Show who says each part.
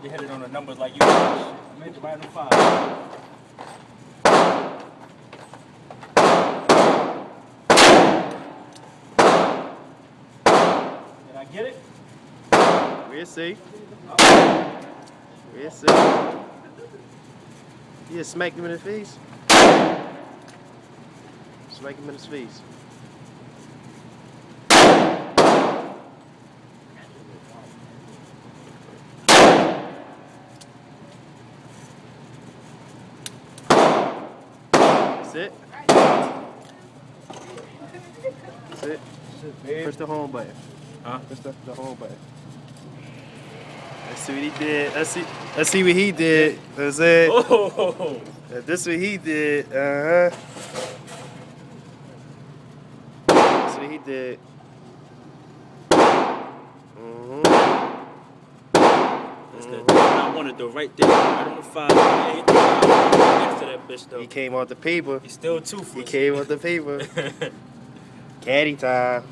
Speaker 1: need to hit it on the numbers like you did. I made it right on the 5. Did I get it?
Speaker 2: We'll see.
Speaker 1: Oh.
Speaker 2: We'll see. You just smack him in his face. Smack him in his face. That's it. That's it. Push the home button.
Speaker 1: Huh?
Speaker 2: Push the home button. Let's see what he did. Let's see what he did. That's it.
Speaker 1: Oh.
Speaker 2: This is what he did. That's what he did.
Speaker 1: I wanted to right there, right on the 5. Next to that bitch though.
Speaker 2: He came off the paper.
Speaker 1: He's still toothless.
Speaker 2: He came off the paper. Caddy time.